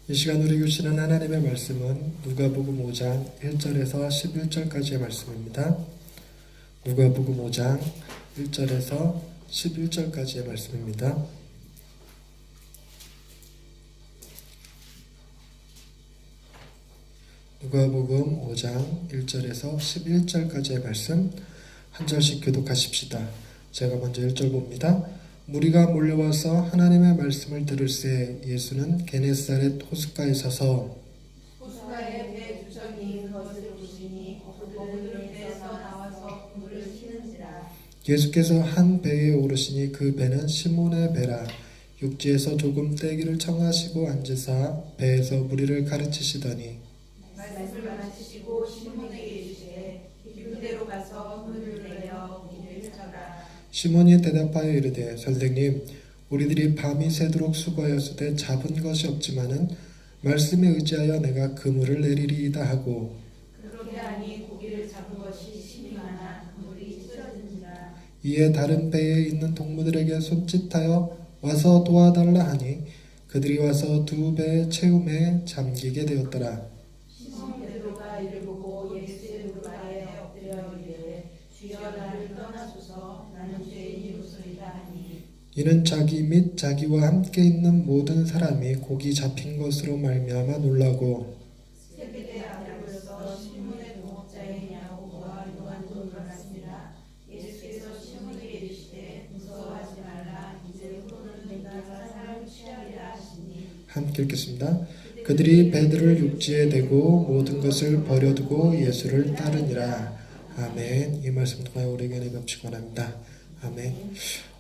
이 시간 우리 교실은 하나님의 말씀은 누가복음 5장 1절에서 11절까지의 말씀입니다. 누가복음 5장 1절에서 11절까지의 말씀입니다. 누가복음 5장 1절에서 11절까지의 말씀 한 절씩 교독하십시다. 제가 먼저 1절 봅니다. 무리가 몰려와서 하나님의 말씀을 들을새 예수는 게네사렛 호숫가에 서서 호숫가에 배 두 척이 거기를 보시니 그들은 배에서 나와서 물을 치는지라. 예수께서 한 배에 오르시니 그 배는 시몬의 배라. 육지에서 조금 떼기를 청하시고 앉으사 배에서 무리를 가르치시더니 말씀을 마치시고 시몬에게 이르시되 기쁘대로 가서 물을 내려 고기를 쳐라. 시몬이 대답하여 이르되 선생님 우리들이 밤이 새도록 수고하였으되 잡은 것이 없지만은 말씀에 의지하여 내가 그물을 내리리이다 하고 그렇게 하니 고기를 잡은 것이 심이 많아 물이 찢어진지라. 이에 다른 배에 있는 동무들에게 손짓하여 와서 도와달라 하니 그들이 와서 두 배 채움에 잠기게 되었더라. 시몬 베드로가 이를 보고 예수의 무릎에 엎드려 이르되 주여 나를 떠나소서 나는 죄인이로소이다 하니 이는 자기 및 자기와 함께 있는 모든 사람이 고기 잡힌 것으로 말미암아 놀라고 새벽에 아들로서 시몬의 동업자인 야고보와 요한도 놀랐습니다. 예수께서 시몬에게 이르시되 무서워하지 말라. 이제 후로는 내가 사람을 취하리라 하시니 함께 읽겠습니다. 그들이 배들을 육지에 대고 모든 것을 버려두고 예수를 따르니라. 아멘. 이 말씀 통하여 우리에게 은혜 뵙시기 원합니다. 아멘.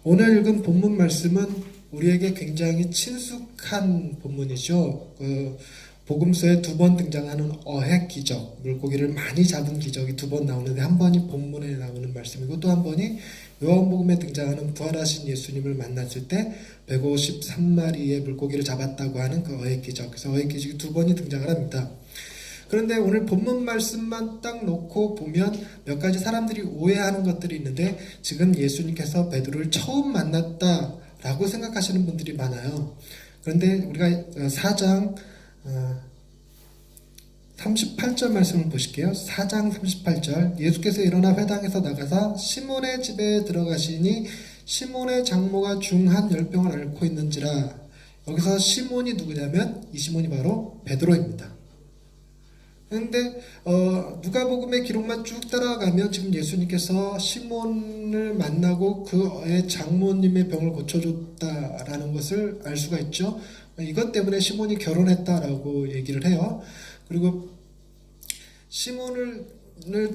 오늘 읽은 본문 말씀은 우리에게 굉장히 친숙한 본문이죠. 복음서에 두 번 등장하는 어획 기적, 물고기를 많이 잡은 기적이 두 번 나오는데 한 번이 본문에 나오는 말씀이고 또 한 번이 요한복음에 등장하는 부활하신 예수님을 만났을 때 153마리의 물고기를 잡았다고 하는 그 어획 기적. 그래서 어획 기적이 두 번이 등장을 합니다. 그런데 오늘 본문 말씀만 딱 놓고 보면 몇 가지 사람들이 오해하는 것들이 있는데 지금 예수님께서 베드로를 처음 만났다라고 생각하시는 분들이 많아요. 그런데 우리가 4장 38절 말씀을 보실게요. 4장 38절 예수께서 일어나 회당에서 나가사 시몬의 집에 들어가시니 시몬의 장모가 중한 열병을 앓고 있는지라. 여기서 시몬이 누구냐면 이 시몬이 바로 베드로입니다. 그런데 누가복음의 기록만 쭉 따라가면 지금 예수님께서 시몬을 만나고 그의 장모님의 병을 고쳐줬다라는 것을 알 수가 있죠. 이것 때문에 시몬이 결혼했다라고 얘기를 해요. 그리고 시몬을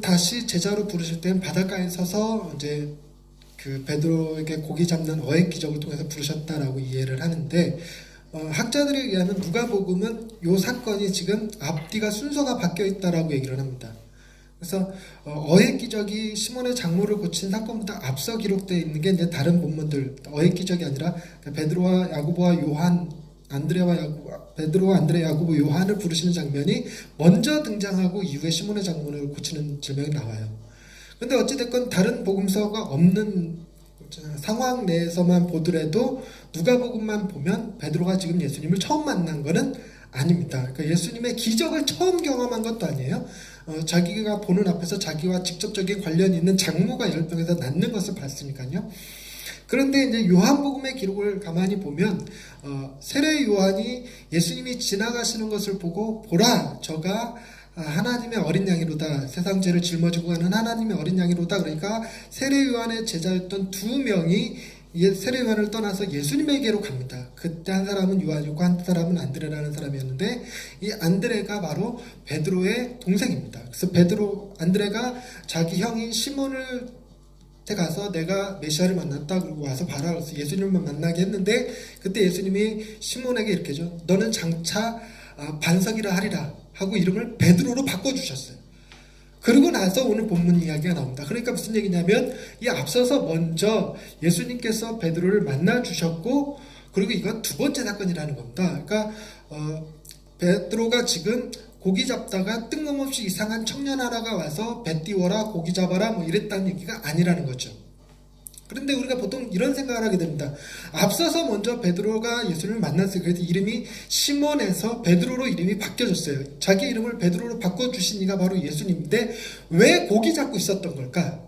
다시 제자로 부르실 때는 바닷가에 서서 이제 그 베드로에게 고기 잡는 어획 기적을 통해서 부르셨다라고 이해를 하는데 학자들에 의하면 누가복음은 이 사건이 지금 앞뒤가 순서가 바뀌어 있다라고 얘기를 합니다. 그래서 어획 기적이 시몬의 장모를 고친 사건보다 앞서 기록되어 있는 게 이제 다른 본문들 어획 기적이 아니라 베드로와 야고보와 요한 베드로와 안드레, 야고보, 요한을 부르시는 장면이 먼저 등장하고 이후에 시몬의 장모를 고치는 장면이 나와요. 근데 어찌됐건 다른 복음서가 없는 상황 내에서만 보더라도 누가복음만 보면 베드로가 지금 예수님을 처음 만난 것은 아닙니다. 그러니까 예수님의 기적을 처음 경험한 것도 아니에요. 자기가 보는 앞에서 자기와 직접적인 관련이 있는 장모가 열병에서 낫는 것을 봤으니까요. 그런데 이제 요한복음의 기록을 가만히 보면 세례 요한이 예수님이 지나가시는 것을 보고 보라 저가 하나님의 어린 양이로다. 세상 죄를 짊어지고 가는 하나님의 어린 양이로다. 그러니까 세례 요한의 제자였던 두 명이 세례 요한을 떠나서 예수님에게로 갑니다. 그때 한 사람은 요한이고 한 사람은 안드레라는 사람이었는데 이 안드레가 바로 베드로의 동생입니다. 그래서 안드레가 자기 형인 시몬을 때 가서 내가 메시아를 만났다 그러고 와서 봐라 그래서 예수님을 만나게 했는데 그때 예수님이 시몬에게 이렇게 죠 너는 장차 반석이라 하리라 하고 이름을 베드로로 바꿔주셨어요. 그러고 나서 오늘 본문 이야기가 나옵니다. 그러니까 무슨 얘기냐면 이 앞서서 먼저 예수님께서 베드로를 만나주셨고 그리고 이건 두 번째 사건이라는 겁니다. 그러니까 베드로가 지금 고기 잡다가 뜬금없이 이상한 청년 하나가 와서 배 띄워라 고기 잡아라 뭐 이랬다는 얘기가 아니라는 거죠. 그런데 우리가 보통 이런 생각을 하게 됩니다. 앞서서 먼저 베드로가 예수님을 만났어요. 그래서 이름이 시몬에서 베드로로 이름이 바뀌어졌어요. 자기 이름을 베드로로 바꿔주신 이가 바로 예수님인데 왜 고기 잡고 있었던 걸까?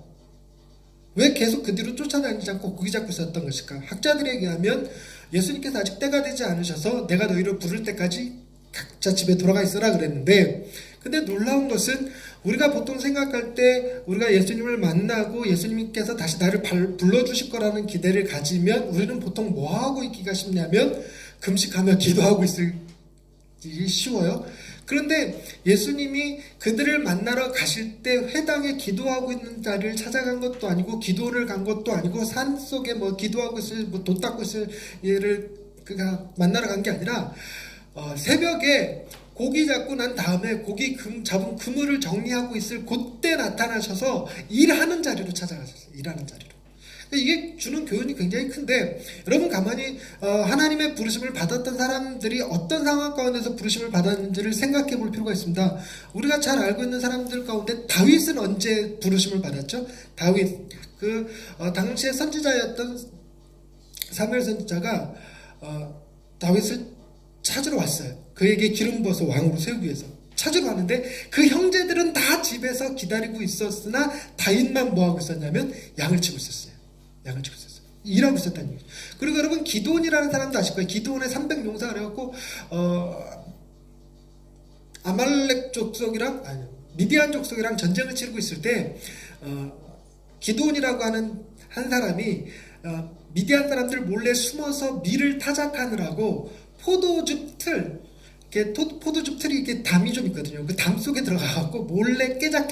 왜 계속 그 뒤로 쫓아다니지 않고 고기 잡고 있었던 것일까? 학자들에 의하면 예수님께서 아직 때가 되지 않으셔서 내가 너희를 부를 때까지 각자 집에 돌아가 있어라 그랬는데, 근데 놀라운 것은 우리가 보통 생각할 때 우리가 예수님을 만나고 예수님께서 다시 나를 불러주실 거라는 기대를 가지면 우리는 보통 뭐 하고 있기가 쉽냐면 금식하며 기도하고 있을 일이 쉬워요. 그런데 예수님이 그들을 만나러 가실 때 회당에 기도하고 있는 자리를 찾아간 것도 아니고 기도를 간 것도 아니고 산 속에 뭐 기도하고 있을 돛 닦고 있을 얘를 그가 만나러 간 게 아니라 새벽에 고기 잡고 난 다음에 고기 잡은 그물을 정리하고 있을 그때 나타나셔서 일하는 자리로 찾아가셨어요. 일하는 자리로. 이게 주는 교훈이 굉장히 큰데, 여러분 가만히 하나님의 부르심을 받았던 사람들이 어떤 상황 가운데서 부르심을 받았는지를 생각해 볼 필요가 있습니다. 우리가 잘 알고 있는 사람들 가운데 다윗은 언제 부르심을 받았죠? 다윗, 당시에 선지자였던 사무엘 선지자가 다윗을 찾으러 왔어요. 그에게 기름 부어서 왕으로 세우기 위해서 찾으러 왔는데 그 형제들은 다 집에서 기다리고 있었으나 다윗만 뭐하고 있었냐면 양을 치고 있었어요. 양을 치고 있었어요. 일하고 있었다는 얘기죠. 그리고 여러분 기드온이라는 사람도 아실 거예요. 기드온의 300용사 그래갖고 아말렉 족속이랑 미디안 족속이랑 전쟁을 치르고 있을 때 기드온이라고 하는 한 사람이 미디안 사람들 몰래 숨어서 밀을 타작하느라고 포도즙 틀, 포도즙 틀이 이렇게 담이 좀 있거든요. 그 담 속에 들어가갖고 몰래 깨작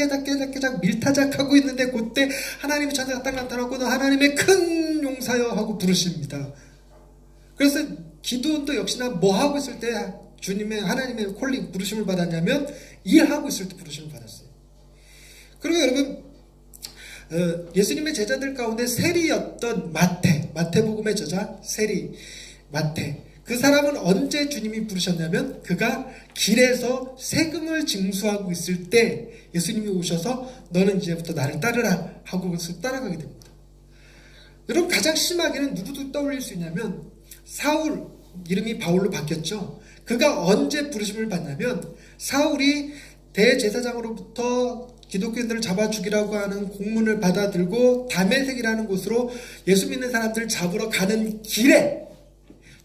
밀타작하고 있는데 그때 하나님의 천사가 딱 나타나고 너 하나님의 큰 용사여 하고 부르십니다. 그래서 기드온도 역시나 뭐 하고 있을 때 주님의 하나님의 콜링 부르심을 받았냐면 일하고 있을 때 부르심을 받았어요. 그리고 여러분 예수님의 제자들 가운데 세리였던 마태복음의 저자 세리 마태, 그 사람은 언제 주님이 부르셨냐면 그가 길에서 세금을 징수하고 있을 때 예수님이 오셔서 너는 이제부터 나를 따르라 하고 그것을 따라가게 됩니다. 여러분 가장 심하게는 누구도 떠올릴 수 있냐면 사울, 이름이 바울로 바뀌었죠. 그가 언제 부르심을 받냐면 사울이 대제사장으로부터 기독교인들을 잡아 죽이라고 하는 공문을 받아들고 다메섹이라는 곳으로 예수 믿는 사람들을 잡으러 가는 길에,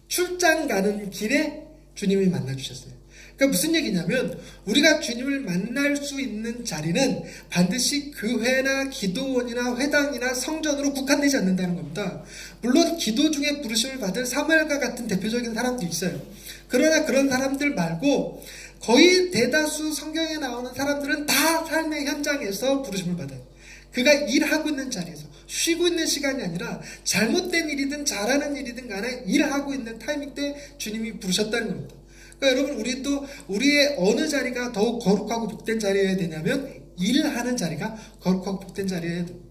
출장 가는 길에 주님이 만나주셨어요. 그러니까 무슨 얘기냐면 우리가 주님을 만날 수 있는 자리는 반드시 교회나 기도원이나 회당이나 성전으로 국한되지 않는다는 겁니다. 물론 기도 중에 부르심을 받을 사무엘과 같은 대표적인 사람도 있어요. 그러나 그런 사람들 말고 거의 대다수 성경에 나오는 사람들은 다 삶의 현장에서 부르심을 받아요. 그가 일하고 있는 자리에서, 쉬고 있는 시간이 아니라 잘못된 일이든 잘하는 일이든 간에 일하고 있는 타이밍 때 주님이 부르셨다는 겁니다. 그러니까 여러분 우리도 우리의 어느 자리가 더욱 거룩하고 복된 자리여야 되냐면 일하는 자리가 거룩하고 복된 자리여야 됩니다.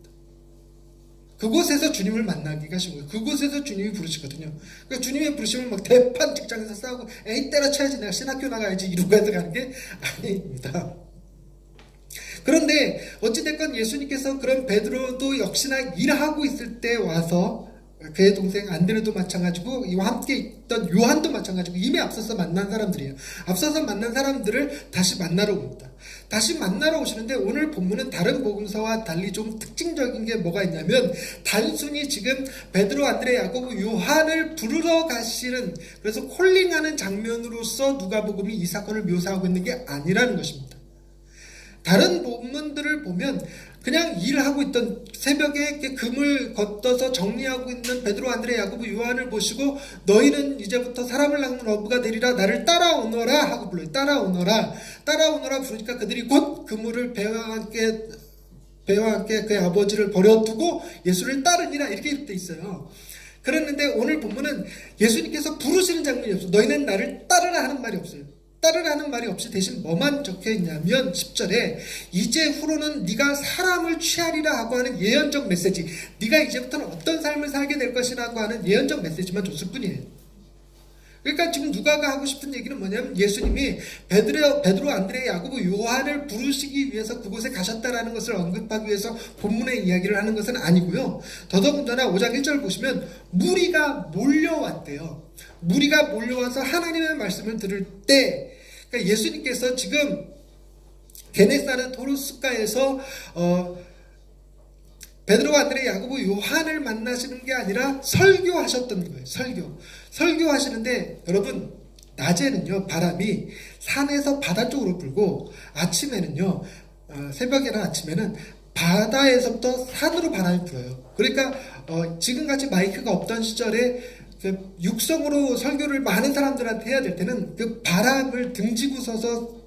그곳에서 주님을 만나기가 쉬운 거예요. 그곳에서 주님이 부르시거든요. 그러니까 주님의 부르심을 막 대판 직장에서 싸우고 에이 때려쳐야지 내가 신학교 나가야지 이러고 해서 가는 게 아닙니다. 그런데 어찌됐건 예수님께서 그런 베드로도 역시나 일하고 있을 때 와서 그의 동생 안드레도 마찬가지고 이와 함께 있던 요한도 마찬가지고 이미 앞서서 만난 사람들이에요. 앞서서 만난 사람들을 다시 만나러 옵니다. 다시 만나러 오시는데 오늘 본문은 다른 복음서와 달리 좀 특징적인 게 뭐가 있냐면 단순히 지금 베드로, 안드레, 야고보, 요한을 부르러 가시는, 그래서 콜링하는 장면으로서 누가복음이 이 사건을 묘사하고 있는 게 아니라는 것입니다. 다른 본문들을 보면 그냥 일하고 있던, 새벽에 금을 걷어서 정리하고 있는 베드로, 안드레, 야고보, 요한을 보시고 너희는 이제부터 사람을 낳는 어부가 되리라, 나를 따라오너라 하고 불러요. 따라오너라 부르니까 그들이 곧 그물을 배와 함께 그의 아버지를 버려두고 예수를 따르니라, 이렇게 돼 있어요. 그랬는데 오늘 본문은 예수님께서 부르시는 장면이 없어요. 너희는 나를 따르라 하는 말이 없어요. 따르라는 말이 없이 대신 뭐만 적혀있냐면 10절에 이제 후로는 네가 사람을 취하리라 하고 하는 예언적 메시지, 네가 이제부터는 어떤 삶을 살게 될 것이라고 하는 예언적 메시지만 줬을 뿐이에요. 그러니까 지금 누가가 하고 싶은 얘기는 뭐냐면 예수님이 베드로, 안드레, 야고보, 요한을 부르시기 위해서 그곳에 가셨다라는 것을 언급하기 위해서 본문의 이야기를 하는 것은 아니고요. 더더군다나 5장 1절 보시면 무리가 몰려왔대요. 무리가 몰려와서 하나님의 말씀을 들을 때, 그러니까 예수님께서 지금 게네사렛 호숫가에서 베드로와 안드레, 야고보, 요한을 만나시는 게 아니라 설교하셨던 거예요. 설교하시는데 여러분, 낮에는요 바람이 산에서 바다 쪽으로 불고, 아침에는요 새벽이나 아침에는 바다에서부터 산으로 바람이 불어요. 그러니까 지금같이 마이크가 없던 시절에 육성으로 설교를 많은 사람들한테 해야 될 때는 그 바람을 등지고 서서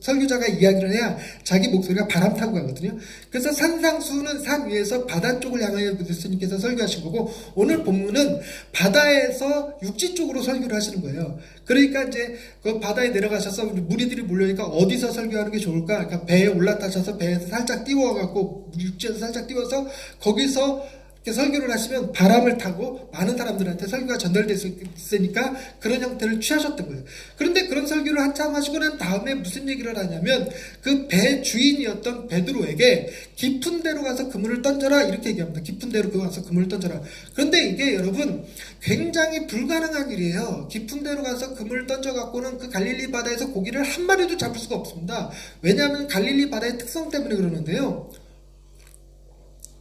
설교자가 이야기를 해야 자기 목소리가 바람 타고 가거든요. 그래서 산상수훈은 산 위에서 바다 쪽을 향하여 예수님께서 설교하신 거고, 오늘 본문은 바다에서 육지 쪽으로 설교를 하시는 거예요. 그러니까 이제 그 바다에 내려가셔서 무리들이 몰려니까 어디서 설교하는 게 좋을까? 그러니까 배에 올라타셔서 배에서 살짝 띄워갖고 육지에서 살짝 띄워서 거기서 이렇게 설교를 하시면 바람을 타고 많은 사람들한테 설교가 전달될 수 있으니까 그런 형태를 취하셨던 거예요. 그런데 그런 설교를 한참 하시고 난 다음에 무슨 얘기를 하냐면, 그 배 주인이었던 베드로에게 깊은 데로 가서 그물을 던져라 이렇게 얘기합니다. 깊은 데로 가서 그물을 던져라. 그런데 이게 여러분 굉장히 불가능한 일이에요. 깊은 데로 가서 그물을 던져갖고는 그 갈릴리 바다에서 고기를 한 마리도 잡을 수가 없습니다. 왜냐하면 갈릴리 바다의 특성 때문에 그러는데요.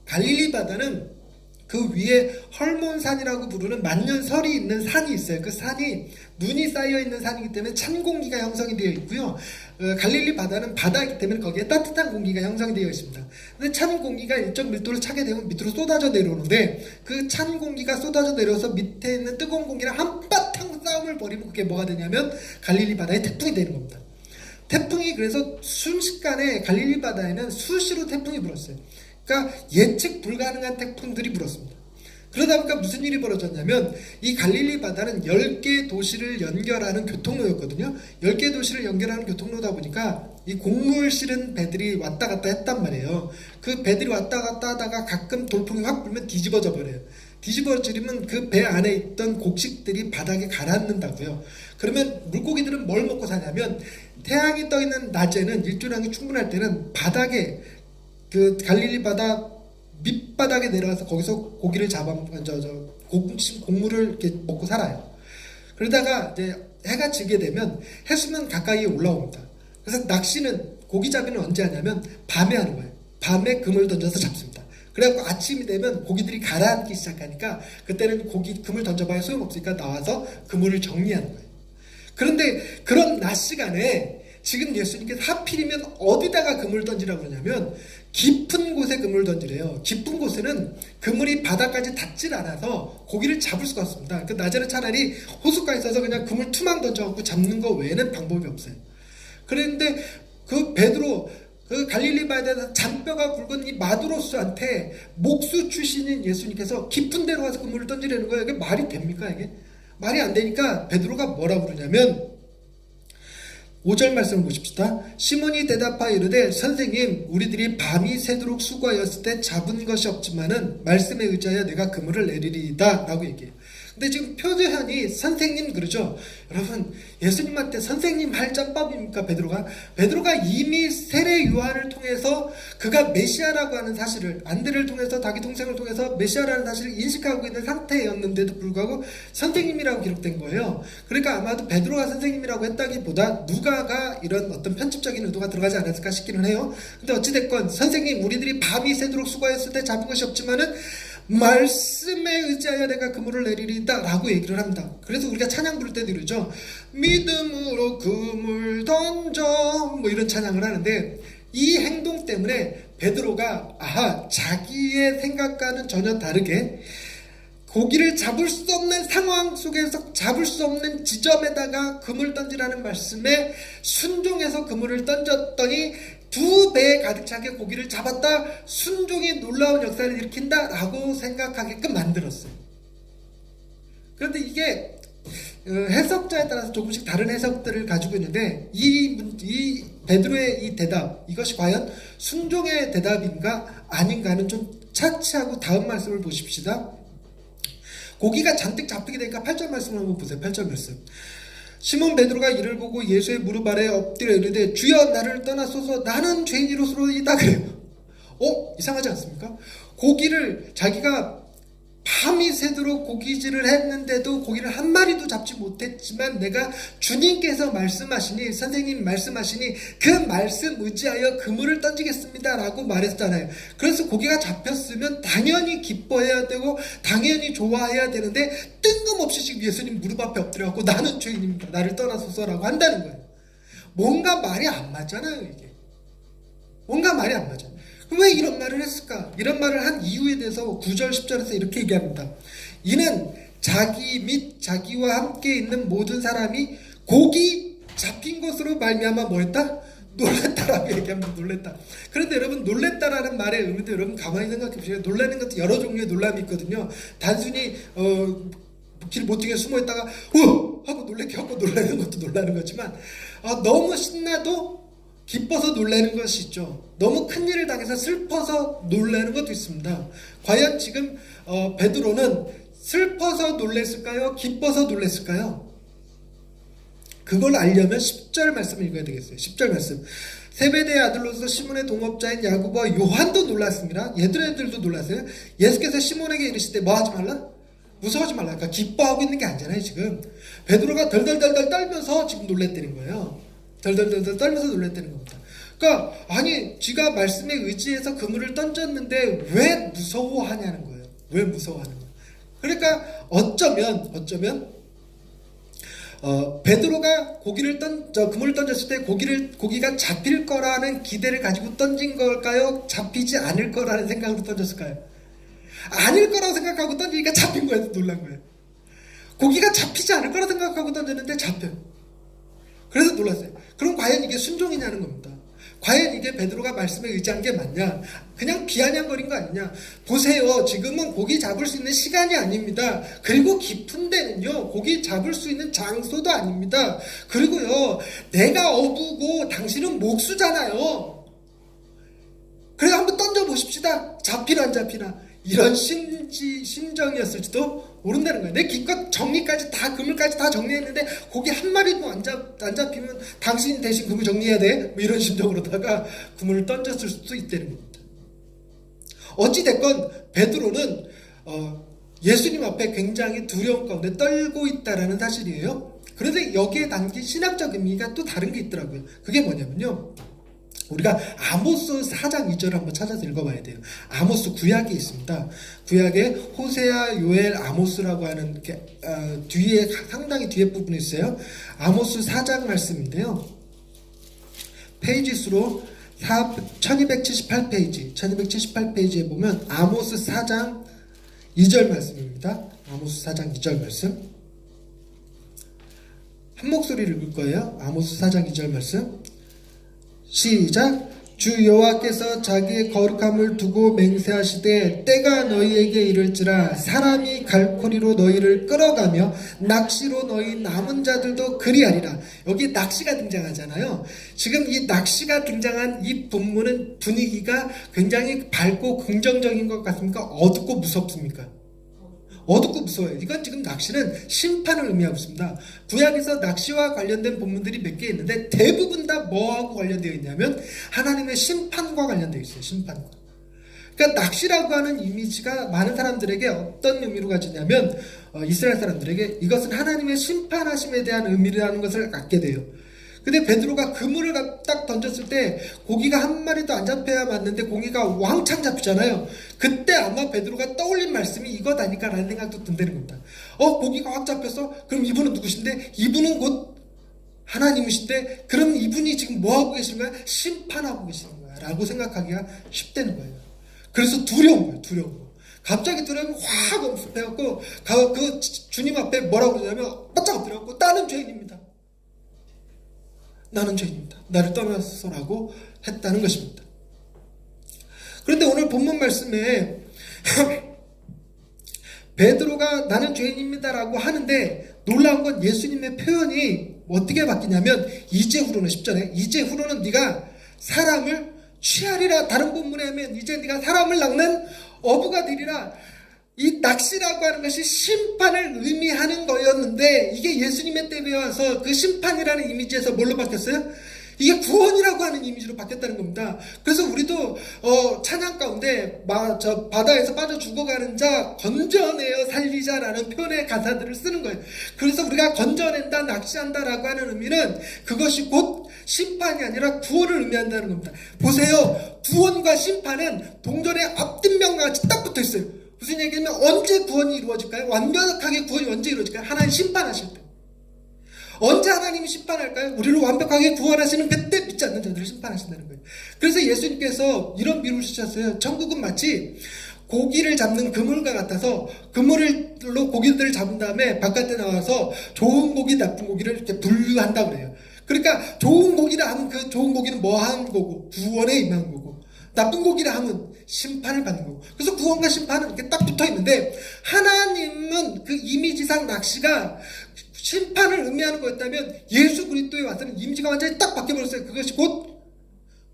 갈릴리 바다는 그 위에 헐몬산이라고 부르는 만년설이 있는 산이 있어요. 그 산이 눈이 쌓여 있는 산이기 때문에 찬 공기가 형성이 되어 있고요. 갈릴리 바다는 바다이기 때문에 거기에 따뜻한 공기가 형성이 되어 있습니다. 근데 찬 공기가 일정 밀도를 차게 되면 밑으로 쏟아져 내려오는데, 그 찬 공기가 쏟아져 내려와서 밑에 있는 뜨거운 공기랑 한바탕 싸움을 벌이면 그게 뭐가 되냐면 갈릴리 바다의 태풍이 되는 겁니다. 태풍이 그래서 순식간에 갈릴리 바다에는 수시로 태풍이 불었어요. 그러니까 예측 불가능한 태풍들이 불었습니다. 그러다 보니까 무슨 일이 벌어졌냐면, 이 갈릴리 바다는 10개 도시를 연결하는 교통로였거든요. 10개 도시를 연결하는 교통로다 보니까 이 곡물 실은 배들이 왔다 갔다 했단 말이에요. 그 배들이 왔다 갔다 하다가 가끔 돌풍이 확 불면 뒤집어져 버려요. 뒤집어지면 그 배 안에 있던 곡식들이 바닥에 가라앉는다고요. 그러면 물고기들은 뭘 먹고 사냐면, 태양이 떠 있는 낮에는 일조량이 충분할 때는 바닥에 그 갈릴리 바다 밑바닥에 내려가서 거기서 고기를 곡물을 이렇게 먹고 살아요. 그러다가 이제 해가 지게 되면 해수면 가까이에 올라옵니다. 그래서 낚시는, 고기잡이는 언제 하냐면 밤에 하는 거예요. 밤에 그물 던져서 잡습니다. 그래갖고 아침이 되면 고기들이 가라앉기 시작하니까 그때는 그물 던져봐야 소용없으니까 나와서 그물을 정리하는 거예요. 그런데 그런 낮 시간에 지금 예수님께서 하필이면 어디다가 그물을 던지라고 그러냐면 깊은 곳에 그물을 던지래요. 깊은 곳에는 그물이 바닥까지 닿질 않아서 고기를 잡을 수가 없습니다. 그 낮에는 차라리 호숫가에 있어서 그냥 그물 투망 던져갖고 잡는 거 외에는 방법이 없어요. 그런데 그 베드로, 그 갈릴리 바다에서 잔뼈가 굵은 이 마두로스한테 목수 출신인 예수님께서 깊은 데로 가서 그물을 던지려는 거예요. 이게 말이 됩니까? 이게 말이 안 되니까 베드로가 뭐라고 그러냐면, 5절 말씀을 보십시다. 시몬이 대답하여 이르되, 선생님, 우리들이 밤이 새도록 수고하였을 때 잡은 것이 없지만은 말씀에 의지하여 내가 그물을 내리리이다 라고 얘기해요. 근데 지금 표현이 선생님 그러죠. 여러분, 예수님한테 선생님 할 짬밥입니까? 베드로가 이미 세례 요한을 통해서 그가 메시아라고 하는 사실을, 안드레를 통해서, 자기 동생을 통해서 메시아라는 사실을 인식하고 있는 상태였는데도 불구하고 선생님이라고 기록된 거예요. 그러니까 아마도 베드로가 선생님이라고 했다기보다 누가가 이런 어떤 편집적인 의도가 들어가지 않았을까 싶기는 해요. 근데 어찌됐건 선생님, 우리들이 밤이 새도록 수고했을 때 잡은 것이 없지만은 말씀에 의지하여 내가 그물을 내리리다 라고 얘기를 합니다. 그래서 우리가 찬양 부를 때도 이러죠. 믿음으로 그물 던져, 뭐 이런 찬양을 하는데, 이 행동 때문에 베드로가 자기의 생각과는 전혀 다르게 고기를 잡을 수 없는 상황 속에서 잡을 수 없는 지점에다가 그물 던지라는 말씀에 순종해서 그물을 던졌더니 2배 가득 차게 고기를 잡았다. 순종이 놀라운 역사를 일으킨다 라고 생각하게끔 만들었어요. 그런데 이게 해석자에 따라서 조금씩 다른 해석들을 가지고 있는데, 이 베드로의 이 대답, 이것이 과연 순종의 대답인가 아닌가는 좀 차치하고 다음 말씀을 보십시다. 고기가 잔뜩 잡히게 되니까 8절 말씀을 한번 보세요. 8절 말씀. 시몬 베드로가 이를 보고 예수의 무릎 아래 엎드려 이르되 주여 나를 떠나소서 나는 죄인이로소이다 그래요. 이상하지 않습니까? 고기를 자기가 밤이 새도록 고기질을 했는데도 고기를 한 마리도 잡지 못했지만 내가 주님께서 말씀하시니 선생님 말씀하시니 그 말씀 의지하여 그물을 던지겠습니다 라고 말했잖아요. 그래서 고기가 잡혔으면 당연히 기뻐해야 되고 당연히 좋아해야 되는데 뜬금없이 지금 예수님 무릎 앞에 엎드려갖고 나는 죄인입니다 나를 떠나소서라고 한다는 거예요. 뭔가 말이 안 맞잖아요. 이게 뭔가 말이 안 맞아요. 왜 이런 말을 했을까? 이런 말을 한 이유에 대해서 9절 10절에서 이렇게 얘기합니다. 이는 자기 및 자기와 함께 있는 모든 사람이 고기 잡힌 것으로 말미암아 뭐했다? 놀랬다라고 얘기합니다. 놀랬다. 그런데 여러분 놀랬다라는 말의 의미도 여러분 가만히 생각해 보세요. 놀라는 것도 여러 종류의 놀람이 있거든요. 단순히 길 모퉁이에 숨어있다가 하고 놀래게 하고 놀라는 것도 놀라는 거지만 너무 신나도 기뻐서 놀라는 것이 있죠. 너무 큰일을 당해서 슬퍼서 놀라는 것도 있습니다. 과연 지금 베드로는 슬퍼서 놀랬을까요? 기뻐서 놀랬을까요? 그걸 알려면 10절 말씀을 읽어야 되겠어요. 10절 말씀. 세베대의 아들로서 시몬의 동업자인 야고보와 요한도 놀랐습니다. 얘들도 놀랐어요. 예수께서 시몬에게 이르시되 뭐 하지 말라? 무서워하지 말라. 그러니까 기뻐하고 있는 게 아니잖아요. 지금 베드로가 덜덜덜덜 떨면서 지금 놀랬다는 거예요. 덜덜덜덜 떨면서 놀랬다는 겁니다. 그러니까 아니 지가 말씀에 의지해서 그물을 던졌는데 왜 무서워하냐는 거예요. 왜 무서워하는 거예요. 그러니까 어쩌면 베드로가 그물을 던졌을 때 고기가 잡힐 거라는 기대를 가지고 던진 걸까요? 잡히지 않을 거라는 생각으로 던졌을까요? 아닐 거라고 생각하고 던지니까 잡힌 거예요. 놀란 거예요. 고기가 잡히지 않을 거라 생각하고 던졌는데 잡혀요. 그래서 놀랐어요. 그럼 과연 이게 순종이냐는 겁니다. 과연 이게 베드로가 말씀에 의지한 게 맞냐? 그냥 비아냥거린 거 아니냐? 보세요. 지금은 고기 잡을 수 있는 시간이 아닙니다. 그리고 깊은 데는요. 고기 잡을 수 있는 장소도 아닙니다. 그리고요. 내가 어부고 당신은 목수잖아요. 그래서 한번 던져보십시다. 잡히나 안 잡히나. 이런 심정이었을지도 모른다는 거예요. 내 기껏 정리까지 다 그물까지 다 정리했는데 고기 한 마리도 안 잡히면 당신 대신 그물 정리해야 돼? 뭐 이런 심정으로다가 그물을 던졌을 수도 있다는 겁니다. 어찌됐건 베드로는 예수님 앞에 굉장히 두려움 가운데 떨고 있다라는 사실이에요. 그런데 여기에 담긴 신학적 의미가 또 다른 게 있더라고요. 그게 뭐냐면요. 우리가 아모스 4장 2절을 한번 찾아서 읽어봐야 돼요. 아모스 구약에 있습니다. 구약에 호세아, 요엘, 아모스라고 하는 이렇게 뒤에 상당히 뒤에 부분이 있어요. 아모스 4장 말씀인데요. 페이지 수로 1278페이지 1278페이지에 보면 아모스 4장 2절 말씀입니다. 아모스 4장 2절 말씀 한 목소리를 읽을 거예요. 아모스 4장 2절 말씀 시작. 주 여호와께서 자기의 거룩함을 두고 맹세하시되 때가 너희에게 이를지라 사람이 갈고리로 너희를 끌어가며 낚시로 너희 남은 자들도 그리하리라. 여기 낚시가 등장하잖아요. 지금 이 낚시가 등장한 이 본문은 분위기가 굉장히 밝고 긍정적인 것 같습니까? 어둡고 무섭습니까? 어둡고 무서워요. 이건 지금 낚시는 심판을 의미하고 있습니다. 구약에서 낚시와 관련된 본문들이 몇 개 있는데 대부분 다 뭐하고 관련되어 있냐면 하나님의 심판과 관련되어 있어요. 심판과. 그러니까 낚시라고 하는 이미지가 많은 사람들에게 어떤 의미로 가지냐면 이스라엘 사람들에게 이것은 하나님의 심판하심에 대한 의미라는 것을 갖게 돼요. 근데 베드로가 그물을 딱 던졌을 때 고기가 한 마리도 안 잡혀야 맞는데 고기가 왕창 잡히잖아요. 그때 아마 베드로가 떠올린 말씀이 이거다니까 라는 생각도 든다는 겁니다. 고기가 확 잡혔어? 그럼 이분은 누구신데? 이분은 곧 하나님이신데 그럼 이분이 지금 뭐하고 계시는 거야? 심판하고 계시는 거야 라고 생각하기가 쉽다는 거예요. 그래서 두려운 거예요. 두려운 거. 갑자기 두려움이 확 엄습해갖고 그 주님 앞에 뭐라고 그러냐면 바짝 엎드려갖고 나는 죄인입니다. 나는 죄인입니다. 나를 떠나서라고 했다는 것입니다. 그런데 오늘 본문 말씀에 베드로가 나는 죄인입니다라고 하는데 놀라운 건 예수님의 표현이 어떻게 바뀌냐면 이제후로는 10절에 이제후로는 네가 사람을 취하리라. 다른 본문에 하면 이제 네가 사람을 낚는 어부가 되리라. 이 낚시라고 하는 것이 심판을 의미하는 거였는데 이게 예수님의 때에 와서 그 심판이라는 이미지에서 뭘로 바뀌었어요? 이게 구원이라고 하는 이미지로 바뀌었다는 겁니다. 그래서 우리도 찬양 가운데 저 바다에서 빠져 죽어가는 자 건져내어 살리자라는 표현의 가사들을 쓰는 거예요. 그래서 우리가 건져낸다, 낚시한다라고 하는 의미는 그것이 곧 심판이 아니라 구원을 의미한다는 겁니다. 보세요. 구원과 심판은 동전의 앞뒷면과 같이 딱 붙어 있어요. 무슨 얘기냐면 언제 구원이 이루어질까요? 완벽하게 구원이 언제 이루어질까요? 하나님 심판하실 때. 언제 하나님이 심판할까요? 우리를 완벽하게 구원하시는 그때 믿지 않는 자들을 심판하신다는 거예요. 그래서 예수님께서 이런 비유를 쓰셨어요. 천국은 마치 고기를 잡는 그물과 같아서 그물로 고기들을 잡은 다음에 바깥에 나와서 좋은 고기, 나쁜 고기를 이렇게 분류한다고 그래요. 그러니까 좋은 고기라 하면 그 좋은 고기는 뭐 하는 거고? 구원에 임한 거고. 나쁜 고기라 하면 심판을 받는 거고. 그래서 구원과 심판은 이렇게 딱 붙어 있는데 하나님은 그 이미지상 낚시가 심판을 의미하는 거였다면 예수 그리스도에 와서는 이미지가 완전히 딱 바뀌어버렸어요. 그것이 곧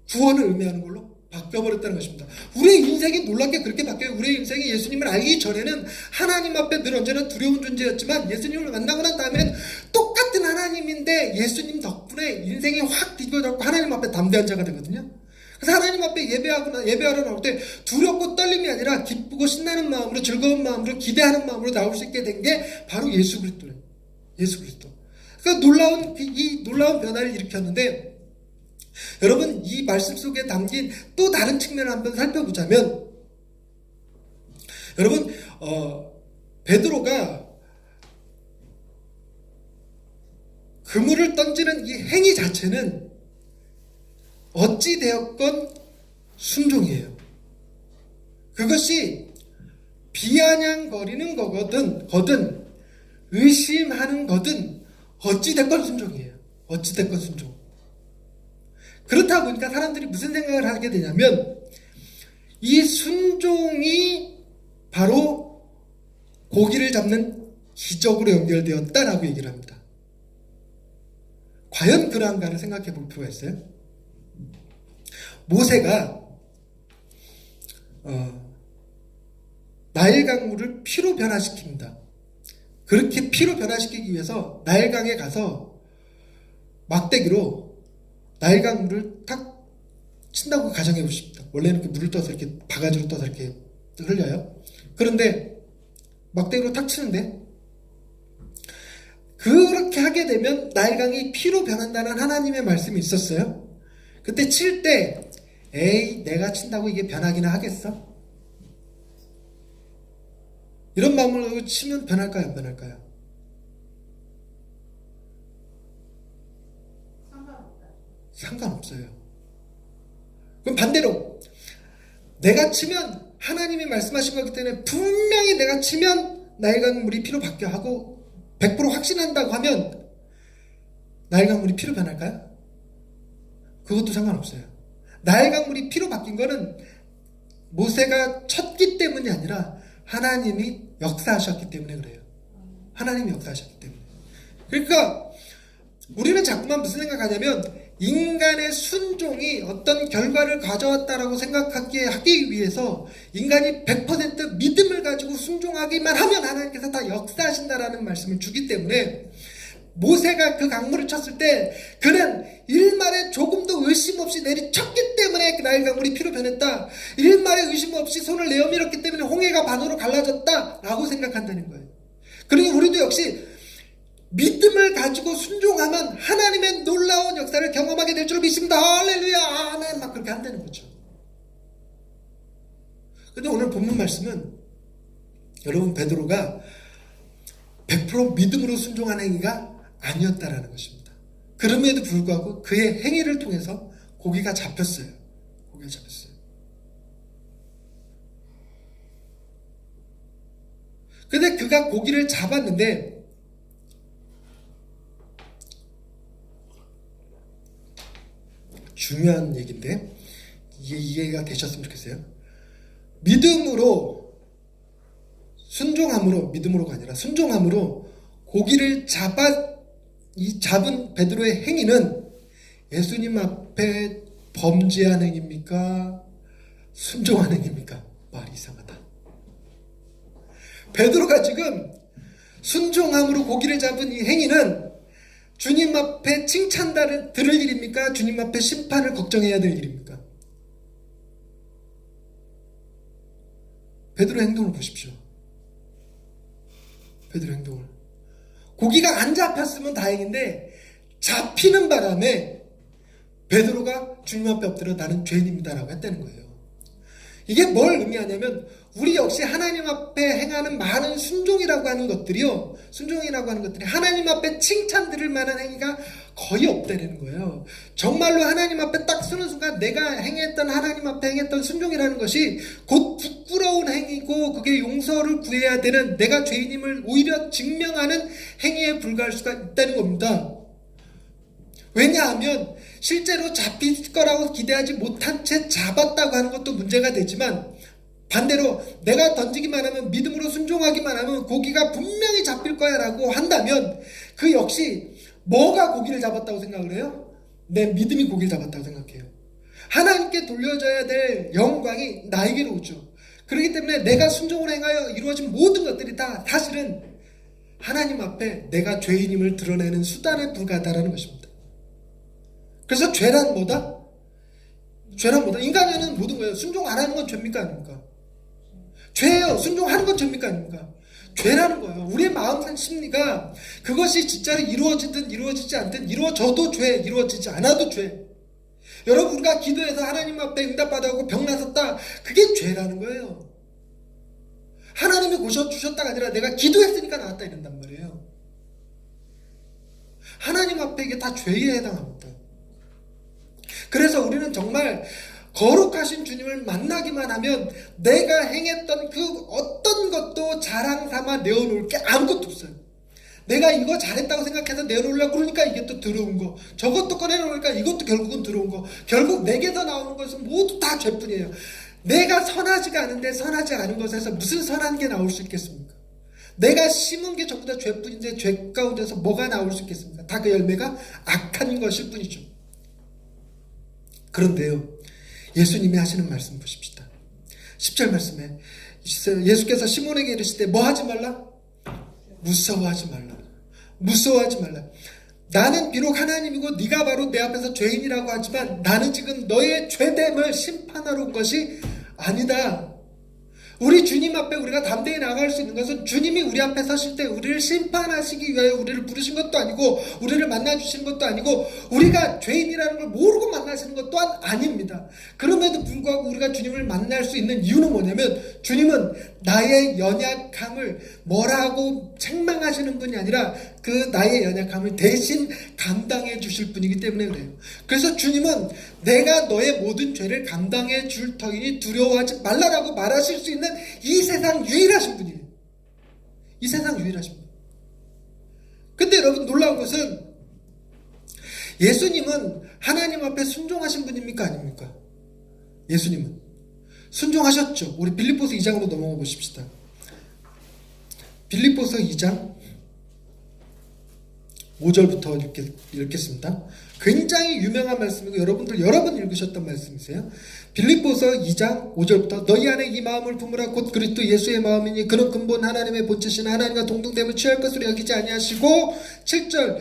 구원을 의미하는 걸로 바뀌어버렸다는 것입니다. 우리의 인생이 놀랍게 그렇게 바뀌어요. 우리의 인생이 예수님을 알기 전에는 하나님 앞에 늘 언제나 두려운 존재였지만 예수님을 만나고 난 다음에는 똑같은 하나님인데 예수님 덕분에 인생이 확 뒤집어졌고 하나님 앞에 담대한 자가 되거든요. 그래서 하나님 앞에 예배하러 나올 때 두렵고 떨림이 아니라 기쁘고 신나는 마음으로 즐거운 마음으로 기대하는 마음으로 나올 수 있게 된 게 바로 예수 그리스도예요. 예수 그리스도. 그러니까 이 놀라운 변화를 일으켰는데 여러분 이 말씀 속에 담긴 또 다른 측면을 한번 살펴보자면 여러분 베드로가 그물을 던지는 이 행위 자체는 어찌 되었건 순종이에요. 그것이 비아냥거리는 거든 의심하는 거든 어찌 됐건 순종이에요. 어찌 됐건 순종. 그렇다 보니까 사람들이 무슨 생각을 하게 되냐면 이 순종이 바로 고기를 잡는 기적으로 연결되었다라고 얘기를 합니다. 과연 그러한가를 생각해 볼 필요가 있어요. 모세가 나일 강물을 피로 변화시킵니다. 그렇게 피로 변화시키기 위해서 나일강에 가서 막대기로 나일강 물을 탁 친다고 가정해 보십시오. 원래는 이렇게 물을 떠서 이렇게 바가지로 떠서 이렇게 흘려요. 그런데 막대기로 탁 치는데 그렇게 하게 되면 나일강이 피로 변한다는 하나님의 말씀이 있었어요. 그때 칠 때 에이 내가 친다고 이게 변하기나 하겠어? 이런 마음으로 치면 변할까요? 안 변할까요? 상관없어요. 그럼 반대로 내가 치면 하나님이 말씀하신 거기 때문에 분명히 내가 치면 나일강 물이 피로 바뀌어 하고 100% 확신한다고 하면 나일강 물이 피로 변할까요? 그것도 상관없어요. 나일강 물이 피로 바뀐 거는 모세가 쳤기 때문이 아니라 하나님이 역사하셨기 때문에 그래요. 하나님이 역사하셨기 때문에. 그러니까 우리는 자꾸만 무슨 생각하냐면 인간의 순종이 어떤 결과를 가져왔다라고 생각하기 위해서 인간이 100% 믿음을 가지고 순종하기만 하면 하나님께서 다 역사하신다라는 말씀을 주기 때문에 모세가 그 강물을 쳤을 때 그는 일말에 조금도 의심 없이 내리쳤기 때문에 그 나일 강물이 피로 변했다. 일말에 의심 없이 손을 내어 밀었기 때문에 홍해가 반으로 갈라졌다 라고 생각한다는 거예요. 그러니 우리도 역시 믿음을 가지고 순종하면 하나님의 놀라운 역사를 경험하게 될 줄 믿습니다. 할렐루야 아멘 막 그렇게 한다는 거죠. 근데 오늘 본문 말씀은 여러분 베드로가 100% 믿음으로 순종한 행위가 아니었다라는 것입니다. 그럼에도 불구하고 그의 행위를 통해서 고기가 잡혔어요. 고기가 잡혔어요. 근데 그가 고기를 잡았는데 중요한 얘기인데 이해가 되셨으면 좋겠어요. 믿음으로 순종함으로 믿음으로가 아니라 순종함으로 고기를 잡은 베드로의 행위는 예수님 앞에 범죄한 행위입니까? 순종한 행위입니까? 말이 이상하다. 베드로가 지금 순종함으로 고기를 잡은 이 행위는 주님 앞에 칭찬을 들을 일입니까? 주님 앞에 심판을 걱정해야 될 일입니까? 베드로 행동을 보십시오. 베드로 행동을. 고기가 안 잡혔으면 다행인데 잡히는 바람에 베드로가 주님 앞에 엎드려 나는 죄인입니다라고 했다는 거예요. 이게 뭘 의미하냐면 우리 역시 하나님 앞에 행하는 많은 순종이라고 하는 것들이 하나님 앞에 칭찬 들을 만한 행위가 거의 없다는 거예요. 정말로 하나님 앞에 딱 서는 순간 내가 행했던 하나님 앞에 행했던 순종이라는 것이 곧 부끄러운 행위고 그게 용서를 구해야 되는 내가 죄인임을 오히려 증명하는 행위에 불과할 수가 있다는 겁니다. 왜냐하면 실제로 잡힐 거라고 기대하지 못한 채 잡았다고 하는 것도 문제가 되지만 반대로 내가 던지기만 하면 믿음으로 순종하기만 하면 고기가 분명히 잡힐 거야 라고 한다면 그 역시 뭐가 고기를 잡았다고 생각을 해요? 내 믿음이 고기를 잡았다고 생각해요. 하나님께 돌려줘야 될 영광이 나에게로 오죠. 그렇기 때문에 내가 순종을 행하여 이루어진 모든 것들이 다 사실은 하나님 앞에 내가 죄인임을 드러내는 수단에 불과하다는 것입니다. 그래서 죄란 뭐다? 죄란 뭐다? 인간이 하는 모든 거예요. 순종 안 하는 건 죄입니까? 아닙니까? 죄예요. 순종하는 건 죄입니까? 아닙니까? 죄라는 거예요. 우리의 마음 심리가 그것이 진짜로 이루어지든 이루어지지 않든 이루어져도 죄, 이루어지지 않아도 죄. 여러분 우리가 기도해서 하나님 앞에 응답받아오고 병 나섰다. 그게 죄라는 거예요. 하나님이 고쳐주셨다가 아니라 내가 기도했으니까 나았다 이런단 말이에요. 하나님 앞에 이게 다 죄에 해당합니다. 그래서 우리는 정말 거룩하신 주님을 만나기만 하면 내가 행했던 그 어떤 것도 자랑 삼아 내어놓을 게 아무것도 없어요. 내가 이거 잘했다고 생각해서 내어놓으려고 그러니까 이게 또 들어온 거, 저것도 꺼내놓으니까 이것도 결국은 들어온 거, 결국 내게서 나오는 것은 모두 다 죄뿐이에요. 내가 선하지가 않은데 선하지 않은 것에서 무슨 선한 게 나올 수 있겠습니까? 내가 심은 게 전부 다 죄뿐인데 죄 가운데서 뭐가 나올 수 있겠습니까? 다 그 열매가 악한 것일 뿐이죠. 그런데요, 예수님이 하시는 말씀 보십시다. 10절 말씀에 예수께서 시몬에게 이르시되 뭐 하지 말라? 무서워하지 말라. 무서워하지 말라. 나는 비록 하나님이고 네가 바로 내 앞에서 죄인이라고 하지만 나는 지금 너의 죄됨을 심판하러 온 것이 아니다. 우리 주님 앞에 우리가 담대히 나아갈 수 있는 것은 주님이 우리 앞에 서실 때 우리를 심판하시기 위하여 우리를 부르신 것도 아니고 우리를 만나주신 것도 아니고 우리가 죄인이라는 걸 모르고 만나시는 것 또한 아닙니다. 그럼에도 불구하고 우리가 주님을 만날 수 있는 이유는 뭐냐면 주님은 나의 연약함을 뭐라고 책망하시는 분이 아니라 그 나의 연약함을 대신 감당해 주실 분이기 때문에 그래요. 그래서 주님은 내가 너의 모든 죄를 감당해 줄 터이니 두려워하지 말라라고 말하실 수 있는 이 세상 유일하신 분이에요. 이 세상 유일하신 분. 근데 여러분 놀라운 것은 예수님은 하나님 앞에 순종하신 분입니까? 아닙니까? 예수님은 순종하셨죠. 우리 빌립보서 2장으로 넘어가 보십시다. 빌립보서 2장 5절부터 읽겠습니다. 굉장히 유명한 말씀이고 여러분들 여러 번 읽으셨던 말씀이세요. 빌립보서 2장 5절부터 너희 안에 이 마음을 품으라 곧 그리스도 예수의 마음이니 그는 근본 하나님의 본체신 하나님과 동등됨을 취할 것으로 여기지 아니하시고 7절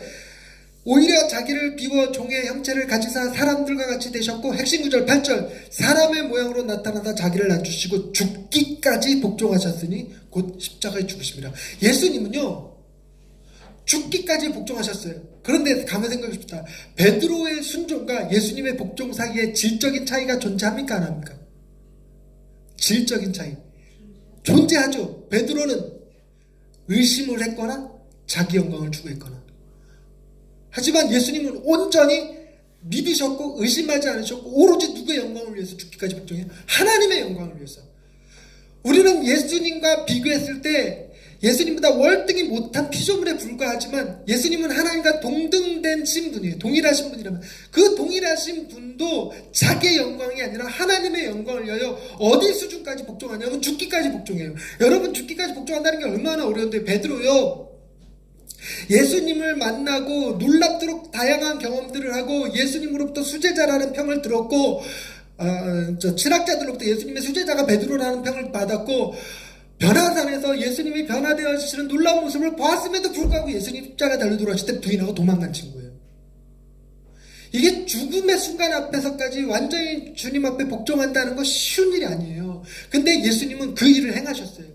오히려 자기를 비워 종의 형체를 가지사 사람들과 같이 되셨고 핵심 구절 8절 사람의 모양으로 나타나다 자기를 낮추시고 죽기까지 복종하셨으니 곧 십자가에 죽으심이라. 예수님은요 죽기까지 복종하셨어요. 그런데 가만 생각해봅시다. 베드로의 순종과 예수님의 복종 사이에 질적인 차이가 존재합니까? 안 합니까? 질적인 차이 존재하죠. 베드로는 의심을 했거나 자기 영광을 추구했거나, 하지만 예수님은 온전히 믿으셨고 의심하지 않으셨고 오로지 누구의 영광을 위해서 죽기까지 복종해요? 하나님의 영광을 위해서. 우리는 예수님과 비교했을 때 예수님보다 월등히 못한 피조물에 불과하지만 예수님은 하나님과 동등된 신분이에요. 동일하신 분이라면 그 동일하신 분도 자기의 영광이 아니라 하나님의 영광을 위하여 어디 수준까지 복종하냐면 죽기까지 복종해요. 여러분 죽기까지 복종한다는 게 얼마나 어려운데 베드로요 예수님을 만나고 놀랍도록 다양한 경험들을 하고 예수님으로부터 수제자라는 평을 들었고 친학자들로부터 예수님의 수제자가 베드로라는 평을 받았고 변화산에서 예수님이 변화되어지시는 놀라운 모습을 보았음에도 불구하고 예수님 십자가 달려 돌아오실 때 부인하고 도망간 친구예요. 이게 죽음의 순간 앞에서까지 완전히 주님 앞에 복종한다는 거 쉬운 일이 아니에요. 근데 예수님은 그 일을 행하셨어요.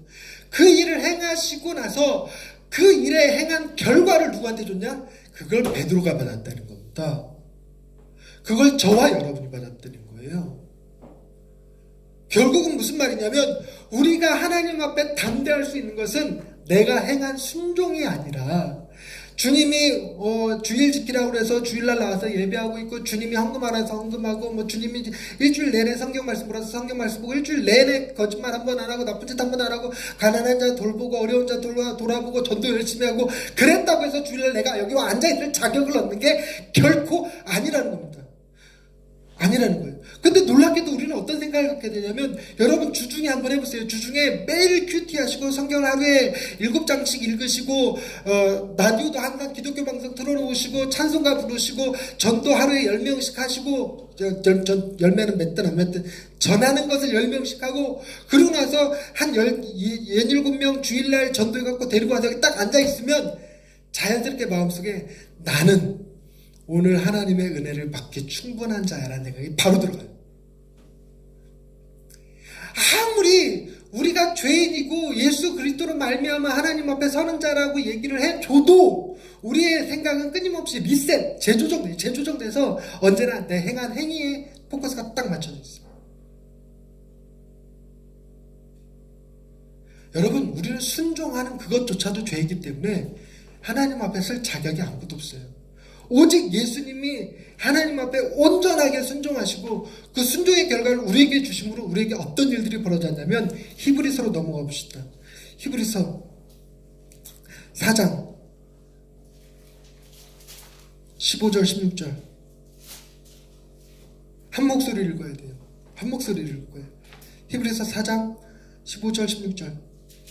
그 일을 행하시고 나서 그 일에 행한 결과를 누구한테 줬냐? 그걸 베드로가 받았다는 겁니다. 그걸 저와 여러분이 받았다는 거예요. 결국은 무슨 말이냐면 우리가 하나님 앞에 담대할 수 있는 것은 내가 행한 순종이 아니라 주님이 주일 지키라고 그래서 주일날 나와서 예배하고 있고, 주님이 헌금하라서 헌금하고, 뭐 주님이 일주일 내내 성경 말씀 보라서 성경 말씀 보고, 일주일 내내 거짓말 한 번 안 하고 나쁜 짓 한 번 안 하고 가난한 자 돌보고 어려운 자 돌아보고 전도 열심히 하고, 그랬다고 해서 주일날 내가 여기 와 앉아있을 자격을 얻는 게 결코 아니라는 겁니다. 아니라는 거예요. 근데 놀랍게도 우리는 어떤 생각을 갖게 되냐면, 여러분 주중에 한번 해보세요. 주중에 매일 큐티 하시고 성경을 하루에 7장씩 읽으시고, 라디오도 항상 기독교 방송 틀어놓으시고, 찬송가 부르시고, 전도 하루에 10명씩 하시고, 열매는 맺든 안 맺든 전하는 것을 10명씩 하고, 그러고 나서 한 17명 주일날 전도해갖고 데리고 와서 딱 앉아있으면 자연스럽게 마음속에 나는 오늘 하나님의 은혜를 받기 충분한 자야라는 생각이 바로 들어가요. 아무리 우리가 죄인이고 예수 그리스도로 말미암아 하나님 앞에 서는 자라고 얘기를 해줘도 우리의 생각은 끊임없이 리셋, 재조정돼서 언제나 내 행한 행위에 포커스가 딱 맞춰져 있어요. 여러분, 우리는 순종하는 그것조차도 죄이기 때문에 하나님 앞에 설 자격이 아무것도 없어요. 오직 예수님이 하나님 앞에 온전하게 순종하시고 그 순종의 결과를 우리에게 주심으로 우리에게 어떤 일들이 벌어졌냐면, 히브리서로 넘어가 봅시다. 히브리서 4장 15절 16절 한 목소리 읽어야 돼요. 한 목소리 읽을 거예요. 히브리서 4장 15절 16절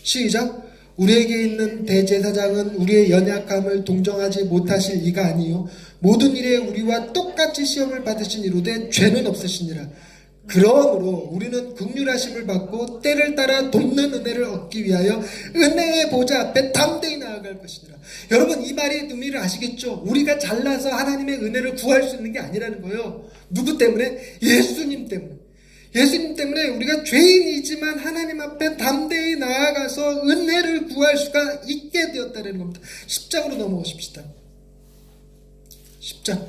시작. 우리에게 있는 대제사장은 우리의 연약함을 동정하지 못하실 이가 아니요 모든 일에 우리와 똑같이 시험을 받으신 이로되 죄는 없으시니라. 그러므로 우리는 긍휼하심을 받고 때를 따라 돕는 은혜를 얻기 위하여 은혜의 보좌 앞에 담대히 나아갈 것이니라. 여러분, 이 말의 의미를 아시겠죠? 우리가 잘나서 하나님의 은혜를 구할 수 있는 게 아니라는 거예요. 누구 때문에? 예수님 때문에. 예수님 때문에 우리가 죄인이지만 하나님 앞에 담대히 나아가서 은혜를 구할 수가 있게 되었다는 겁니다. 10장으로 넘어오십시다. 10장.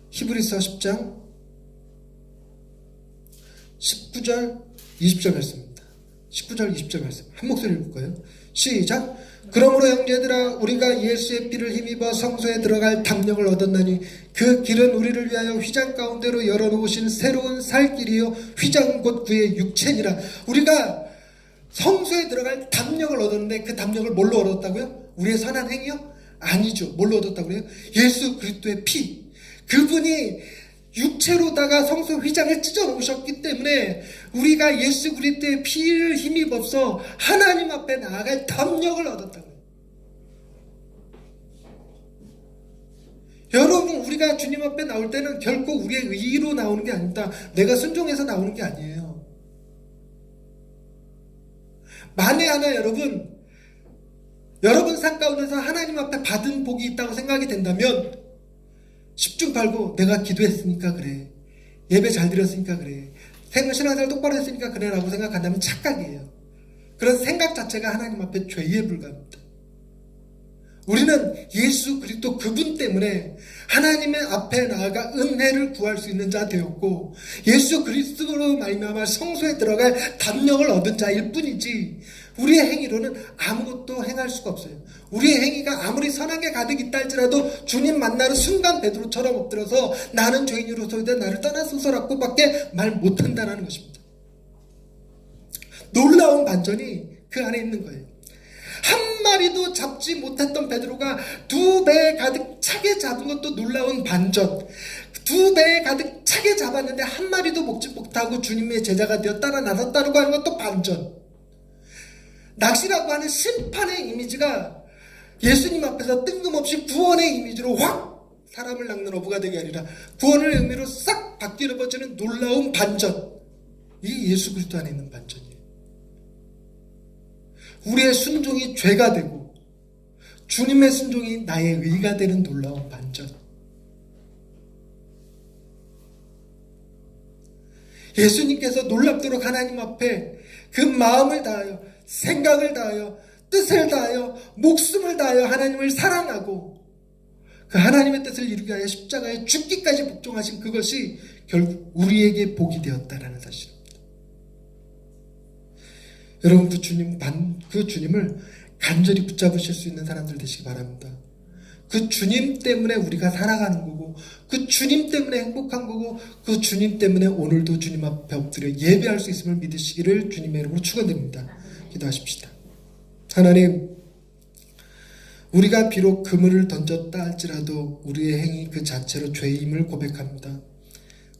히브리서 10장 19절 20절 말씀입니다. 19절 20절 말씀 한 목소리 읽을 거예요. 시작. 그러므로 형제들아, 우리가 예수의 피를 힘입어 성소에 들어갈 담력을 얻었나니 그 길은 우리를 위하여 휘장 가운데로 열어놓으신 새로운 살 길이요 휘장 곧 그의 육체니라. 우리가 성소에 들어갈 담력을 얻었는데 그 담력을 뭘로 얻었다고요? 우리의 선한 행위요? 아니죠. 뭘로 얻었다고요? 예수 그리스도의 피. 그분이 육체로다가 성소 휘장을 찢어 놓으셨기 때문에 우리가 예수 그리스도의 피를 힘입어서 하나님 앞에 나아갈 담력을 얻었다고요. 여러분, 우리가 주님 앞에 나올 때는 결코 우리의 의로 나오는 게 아닙니다. 내가 순종해서 나오는 게 아니에요. 만에 하나 여러분 삶 가운데서 하나님 앞에 받은 복이 있다고 생각이 된다면 10중 8구 내가 기도했으니까 그래, 예배 잘 드렸으니까 그래, 신앙생활 똑바로 했으니까 그래 라고 생각한다면 착각이에요. 그런 생각 자체가 하나님 앞에 죄에 불과합니다. 우리는 예수 그리스도 그분 때문에 하나님의 앞에 나아가 은혜를 구할 수 있는 자 되었고, 예수 그리스도로 말미암아 성소에 들어갈 담력을 얻은 자일 뿐이지 우리의 행위로는 아무것도 행할 수가 없어요. 우리의 행위가 아무리 선하게 가득 있다 할지라도 주님 만나는 순간 베드로처럼 엎드려서 나는 죄인으로서이다 나를 떠나소서라고 밖에 말 못한다는 것입니다. 놀라운 반전이 그 안에 있는 거예요. 한 마리도 잡지 못했던 베드로가 2배 가득 차게 잡은 것도 놀라운 반전. 2배 가득 차게 잡았는데 한 마리도 먹지 못하고 주님의 제자가 되어 따라 나섰다고 하는 것도 반전. 낚시라고 하는 심판의 이미지가 예수님 앞에서 뜬금없이 구원의 이미지로 확 사람을 낚는 어부가 되게 아니라 구원의 의미로 싹 바뀌어버리는 놀라운 반전. 이게 예수 그리스도 안에 있는 반전이에요. 우리의 순종이 죄가 되고 주님의 순종이 나의 의가 되는 놀라운 반전. 예수님께서 놀랍도록 하나님 앞에 그 마음을 다하여 생각을 다하여 뜻을 다하여 목숨을 다하여 하나님을 사랑하고 그 하나님의 뜻을 이루기 위하여 십자가에 죽기까지 복종하신 그것이 결국 우리에게 복이 되었다라는 사실입니다. 여러분 그 주님을 간절히 붙잡으실 수 있는 사람들 되시기 바랍니다. 그 주님 때문에 우리가 살아가는 거고 그 주님 때문에 행복한 거고 그 주님 때문에 오늘도 주님 앞에 엎드려 예배할 수 있음을 믿으시기를 주님의 이름으로 축원드립니다. 기도하십시다. 하나님, 우리가 비록 그물을 던졌다 할지라도 우리의 행위 그 자체로 죄임을 고백합니다.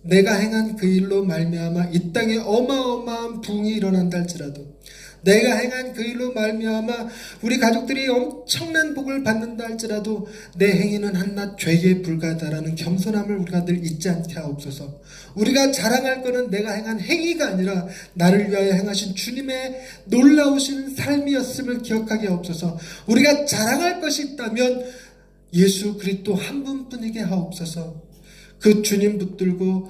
내가 행한 그 일로 말미암아 이 땅에 어마어마한 부흥이 일어난다 할지라도 내가 행한 그 일로 말미암아 우리 가족들이 엄청난 복을 받는다 할지라도 내 행위는 한낱 죄에 불과하다라는 겸손함을 우리가 늘 잊지 않게 하옵소서. 우리가 자랑할 것은 내가 행한 행위가 아니라 나를 위하여 행하신 주님의 놀라우신 삶이었음을 기억하게 하옵소서. 우리가 자랑할 것이 있다면 예수 그리스도 한 분뿐이게 하옵소서. 그 주님 붙들고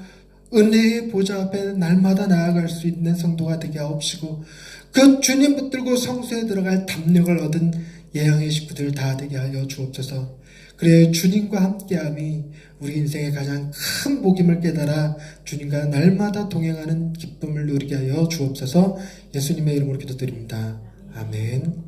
은혜의 보좌 앞에 날마다 나아갈 수 있는 성도가 되게 하옵시고 그 주님 붙들고 성소에 들어갈 담력을 얻은 예양의 식구들 다 되게 하여 주옵소서. 그래 주님과 함께함이 우리 인생의 가장 큰 복임을 깨달아 주님과 날마다 동행하는 기쁨을 누리게 하여 주옵소서. 예수님의 이름으로 기도드립니다. 아멘.